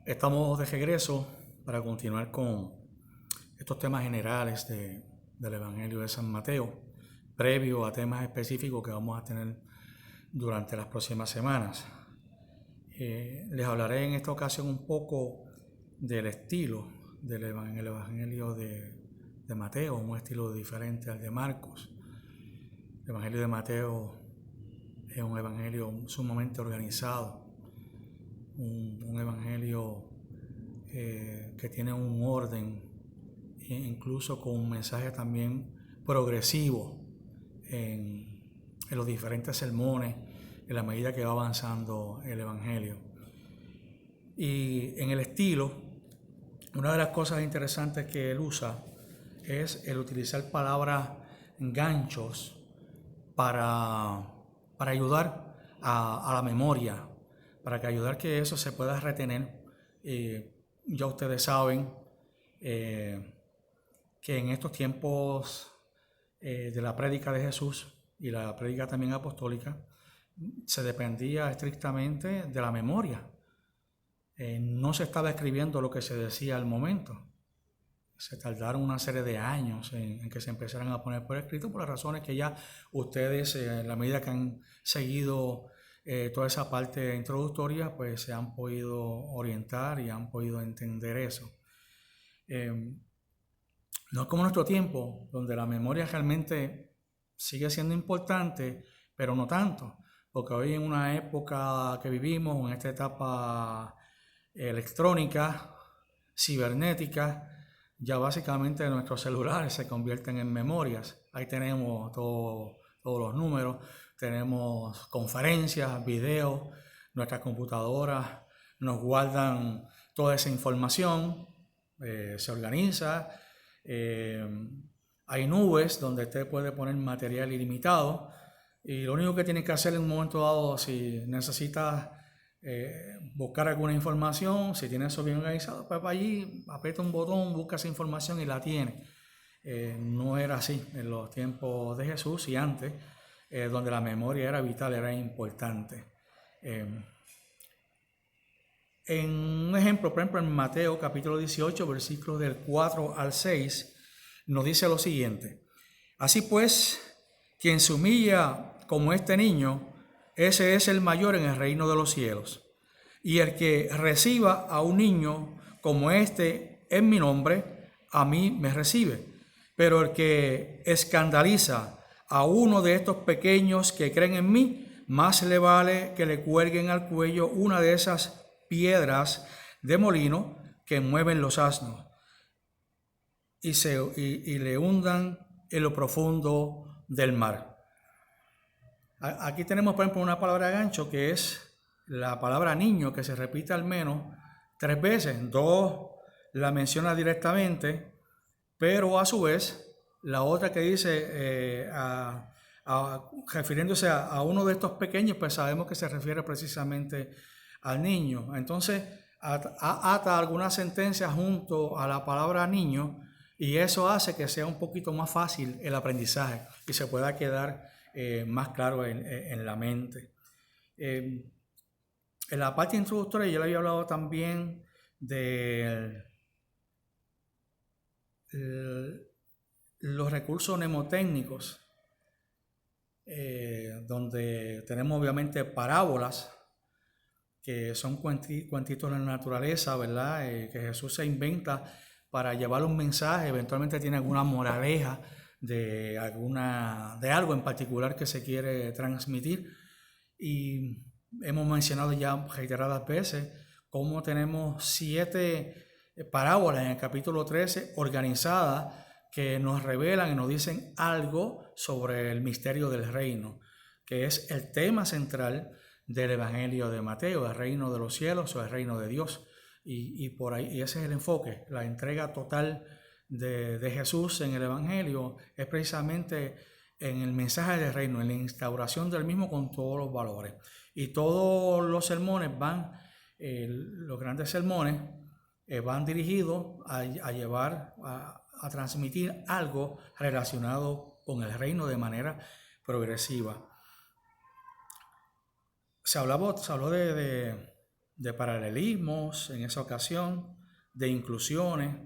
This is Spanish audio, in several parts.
Estamos de regreso para continuar con estos temas generales del Evangelio de San Mateo, previo a temas específicos que vamos a tener durante las próximas semanas. Les hablaré en esta ocasión un poco del estilo del Evangelio de Mateo, un estilo diferente al de Marcos. El Evangelio de Mateo es un evangelio sumamente organizado, un evangelio que tiene un orden, incluso con un mensaje también progresivo en los diferentes sermones, en la medida que va avanzando el evangelio. Y en el estilo, una de las cosas interesantes que él usa es el utilizar palabras ganchos para ayudar a la memoria, para que ayudar que eso se pueda retener. Ya ustedes saben que en estos tiempos de la prédica de Jesús y la prédica también apostólica, se dependía estrictamente de la memoria. No se estaba escribiendo lo que se decía al momento. Se tardaron una serie de años en que se empezaran a poner por escrito, por las razones que ya ustedes, en la medida que han seguido toda esa parte introductoria, pues se han podido orientar y han podido entender eso. No es como nuestro tiempo, donde la memoria realmente sigue siendo importante, pero no tanto, porque hoy en una época que vivimos, en esta etapa electrónica, cibernética, ya básicamente nuestros celulares se convierten en memorias. Ahí tenemos todos los números, tenemos conferencias, videos, nuestras computadoras nos guardan toda esa información, se organiza, hay nubes donde usted puede poner material ilimitado y lo único que tiene que hacer en un momento dado, si necesita buscar alguna información, si tiene eso bien organizado, pues allí aprieta un botón, busca esa información y la tiene. No era así en los tiempos de Jesús y antes, donde la memoria era vital, era importante. En un ejemplo, por ejemplo, en Mateo capítulo 18, versículos del 4 al 6, nos dice lo siguiente: así pues, quien se humilla como este niño, ese es el mayor en el reino de los cielos. Y el que reciba a un niño como este en mi nombre, a mí me recibe. Pero el que escandaliza a uno de estos pequeños que creen en mí, más le vale que le cuelguen al cuello una de esas piedras de molino que mueven los asnos y le hundan en lo profundo del mar. Aquí tenemos, por ejemplo, una palabra gancho que es la palabra niño, que se repite al menos 3 veces. 2 la menciona directamente, pero a su vez la otra que dice refiriéndose a uno de estos pequeños, pues sabemos que se refiere precisamente al niño. Entonces ata alguna sentencia junto a la palabra niño y eso hace que sea un poquito más fácil el aprendizaje y se pueda quedar más claro en la mente. En la parte introductoria yo le había hablado también de los recursos mnemotécnicos, donde tenemos obviamente parábolas, que son cuentitos de la naturaleza, ¿verdad? Que Jesús se inventa para llevar un mensaje, eventualmente tiene alguna moraleja de algo en particular que se quiere transmitir. Y hemos mencionado ya reiteradas veces cómo tenemos 7 parábolas en el capítulo 13 organizadas que nos revelan y nos dicen algo sobre el misterio del reino, que es el tema central del Evangelio de Mateo, el reino de los cielos o el reino de Dios. Y por ahí, y ese es el enfoque, la entrega total de Jesús en el Evangelio es precisamente en el mensaje del reino, en la instauración del mismo con todos los valores. Y todos los sermones van, los grandes sermones, van dirigidos a llevar, a transmitir algo relacionado con el reino de manera progresiva. Se habló de paralelismos en esa ocasión, de inclusiones.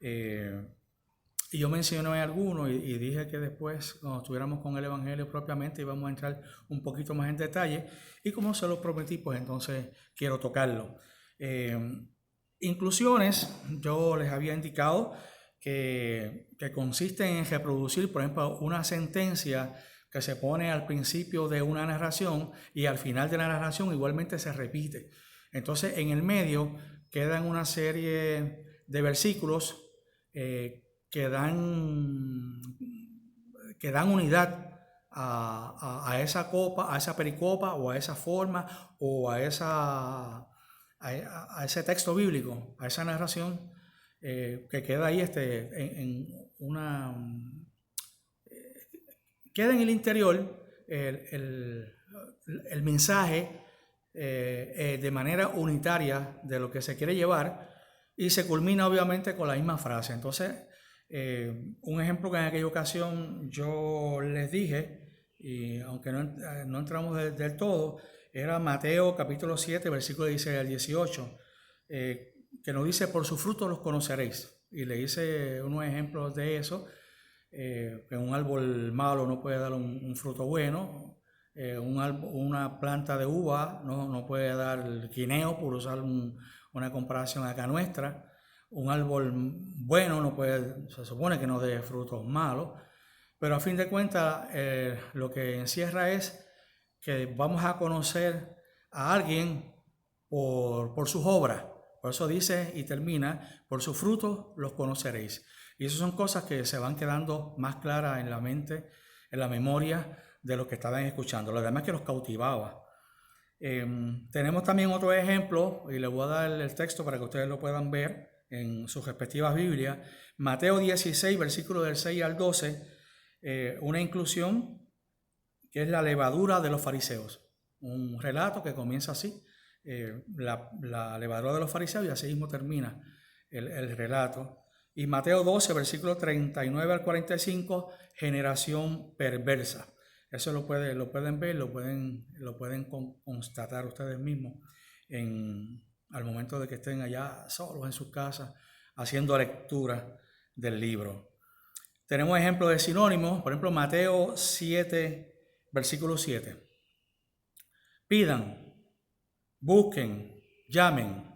Y yo mencioné algunos y dije que después, cuando estuviéramos con el Evangelio propiamente, íbamos a entrar un poquito más en detalle. Y como se lo prometí, pues entonces quiero tocarlo. Inclusiones, yo les había indicado que consisten en reproducir, por ejemplo, una sentencia que se pone al principio de una narración y al final de la narración igualmente se repite. Entonces, en el medio quedan una serie de versículos que dan unidad a esa copa, a esa pericopa o a esa forma o a ese texto bíblico, a esa narración que queda ahí queda en el interior el mensaje de manera unitaria de lo que se quiere llevar y se culmina obviamente con la misma frase. Entonces, un ejemplo que en aquella ocasión yo les dije, y aunque no entramos del todo, era Mateo capítulo 7, versículo 16 al 18, que nos dice: por sus frutos los conoceréis. Y le hice unos ejemplos de eso, que un árbol malo no puede dar un fruto bueno, una planta de uva no puede dar guineo, por usar una comparación acá nuestra. Un árbol bueno no puede, se supone que no dé frutos malos, pero a fin de cuentas lo que encierra es que vamos a conocer a alguien por sus obras. Por eso dice y termina: por sus frutos los conoceréis. Y esas son cosas que se van quedando más claras en la mente, en la memoria de los que estaban escuchando. Lo demás que los cautivaba. Tenemos también otro ejemplo, y les voy a dar el texto para que ustedes lo puedan ver en sus respectivas Biblias. Mateo 16, versículos del 6 al 12, una inclusión que es la levadura de los fariseos. Un relato que comienza así, la levadura de los fariseos, y así mismo termina el relato. Y Mateo 12, versículos 39 al 45, generación perversa. Eso lo pueden ver, lo pueden constatar ustedes mismos al momento de que estén allá solos en sus casas haciendo lectura del libro. Tenemos ejemplos de sinónimos, por ejemplo, Mateo 7, versículo 7. Pidan, busquen, llamen.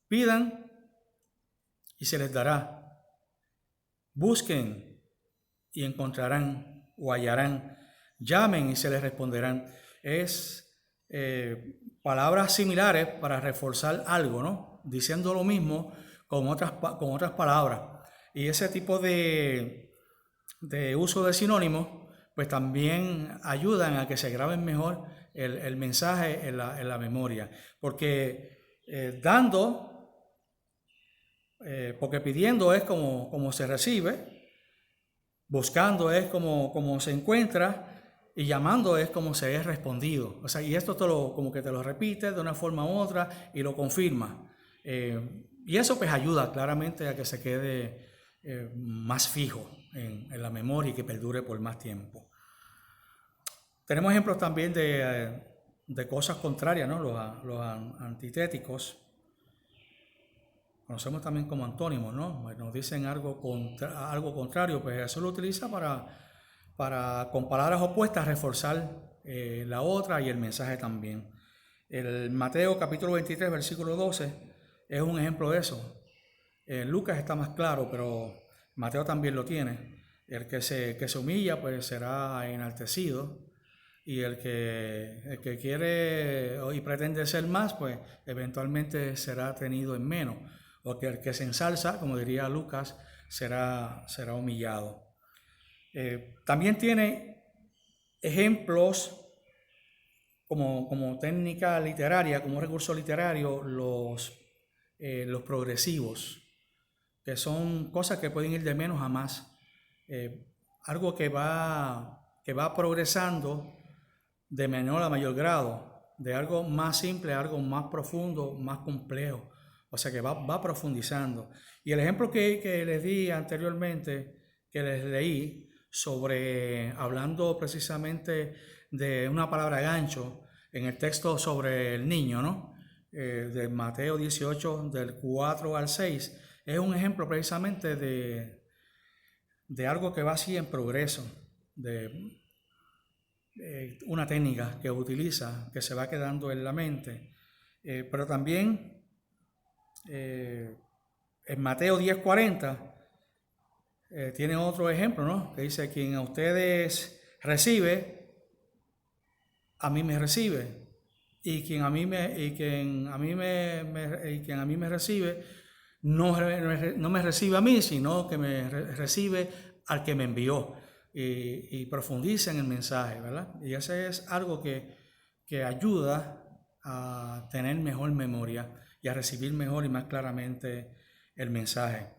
Pidan y se les dará. Busquen y encontrarán o hallarán. Llamen y se les responderán. Es palabras similares para reforzar algo, ¿no? Diciendo lo mismo con otras palabras. Y ese tipo de uso de sinónimos, pues también ayudan a que se graben mejor el mensaje en la memoria. Porque porque pidiendo es como se recibe, buscando es como se encuentra, y llamando es como se es respondido. O sea, y esto como que te lo repite de una forma u otra y lo confirma. Y eso pues ayuda claramente a que se quede más fijo en la memoria y que perdure por más tiempo. Tenemos ejemplos también de cosas contrarias, ¿no? Los antitéticos. Conocemos también como antónimos, ¿no? Nos dicen algo contrario, pues eso lo utiliza para con palabras opuestas reforzar la otra y el mensaje también. El Mateo capítulo 23, versículo 12 es un ejemplo de eso. Lucas está más claro, pero Mateo también lo tiene. El que se humilla pues será enaltecido, y el que quiere y pretende ser más, pues eventualmente será tenido en menos. O que el que se ensalza, como diría Lucas, será humillado. También tiene ejemplos como técnica literaria, como recurso literario, los progresivos, que son cosas que pueden ir de menos a más. Algo que va progresando de menor a mayor grado, de algo más simple a algo más profundo, más complejo. O sea que va profundizando. Y el ejemplo que les di anteriormente, que les leí, hablando precisamente de una palabra gancho, en el texto sobre el niño, ¿no? De Mateo 18, del 4 al 6, es un ejemplo precisamente de algo que va así en progreso, de una técnica que utiliza, que se va quedando en la mente. Pero también en Mateo 10:40 tiene otro ejemplo, ¿no? Que dice, quien a ustedes recibe, a mí me recibe. Y quien a mí me recibe, no me recibe a mí, sino que me recibe al que me envió. Y profundiza en el mensaje, ¿verdad? Y ese es algo que ayuda a tener mejor memoria y a recibir mejor y más claramente el mensaje.